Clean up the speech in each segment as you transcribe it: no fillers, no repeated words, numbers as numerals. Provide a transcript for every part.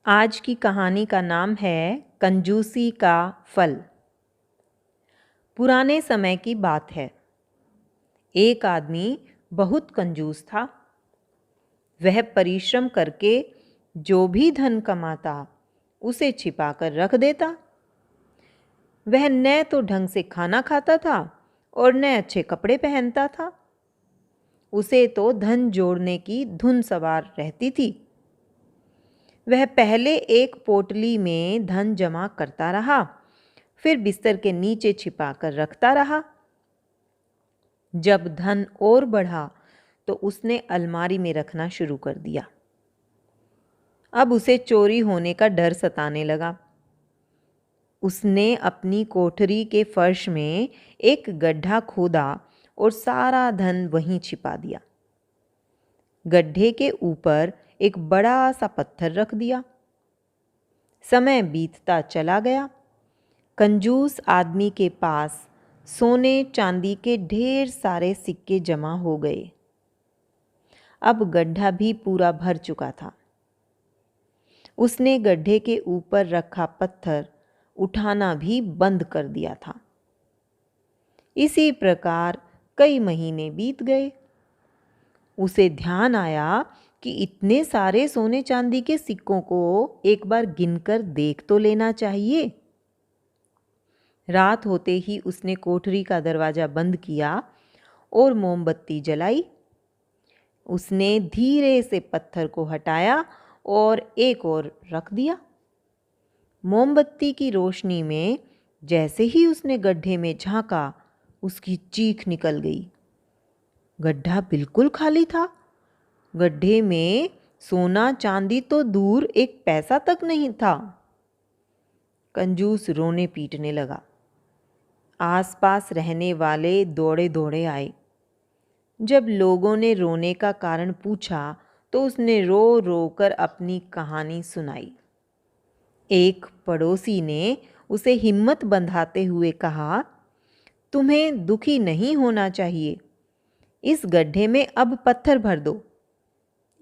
आज की कहानी का नाम है कंजूसी का फल। पुराने समय की बात है। एक आदमी बहुत कंजूस था। वह परिश्रम करके जो भी धन कमाता उसे छिपाकर रख देता। वह न तो ढंग से खाना खाता था और न अच्छे कपड़े पहनता था। उसे तो धन जोड़ने की धुन सवार रहती थी। वह पहले एक पोटली में धन जमा करता रहा, फिर बिस्तर के नीचे छिपा कर रखता रहा। जब धन और बढ़ा तो उसने अलमारी में रखना शुरू कर दिया। अब उसे चोरी होने का डर सताने लगा। उसने अपनी कोठरी के फर्श में एक गड्ढा खोदा और सारा धन वहीं छिपा दिया। गड्ढे के ऊपर एक बड़ा सा पत्थर रख दिया। समय बीतता चला गया। कंजूस आदमी के पास सोने चांदी के ढेर सारे सिक्के जमा हो गए। अब गड्ढा भी पूरा भर चुका था। उसने गड्ढे के ऊपर रखा पत्थर उठाना भी बंद कर दिया था। इसी प्रकार कई महीने बीत गए। उसे ध्यान आया कि इतने सारे सोने चांदी के सिक्कों को एक बार गिनकर देख तो लेना चाहिए। रात होते ही उसने कोठरी का दरवाजा बंद किया और मोमबत्ती जलाई। उसने धीरे से पत्थर को हटाया और एक और रख दिया। मोमबत्ती की रोशनी में जैसे ही उसने गड्ढे में झांका, उसकी चीख निकल गई। गड्ढा बिल्कुल खाली था। गड्ढे में सोना चांदी तो दूर, एक पैसा तक नहीं था। कंजूस रोने पीटने लगा। आसपास रहने वाले दौड़े दौड़े आए। जब लोगों ने रोने का कारण पूछा तो उसने रो रो कर अपनी कहानी सुनाई। एक पड़ोसी ने उसे हिम्मत बंधाते हुए कहा, तुम्हें दुखी नहीं होना चाहिए। इस गड्ढे में अब पत्थर भर दो।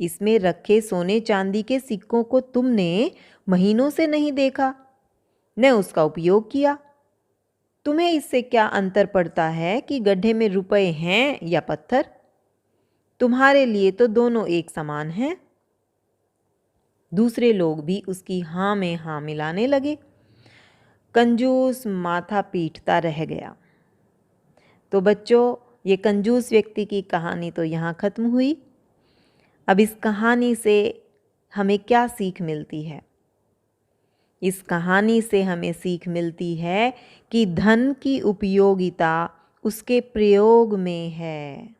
इसमें रखे सोने चांदी के सिक्कों को तुमने महीनों से नहीं देखा, न उसका उपयोग किया। तुम्हें इससे क्या अंतर पड़ता है कि गड्ढे में रुपए हैं या पत्थर? तुम्हारे लिए तो दोनों एक समान हैं। दूसरे लोग भी उसकी हाँ में हाँ मिलाने लगे। कंजूस माथा पीटता रह गया। तो बच्चों, ये कंजूस व्यक्ति की कहानी तो यहाँ ख़त्म हुई। अब इस कहानी से हमें क्या सीख मिलती है? इस कहानी से हमें सीख मिलती है कि धन की उपयोगिता उसके प्रयोग में है।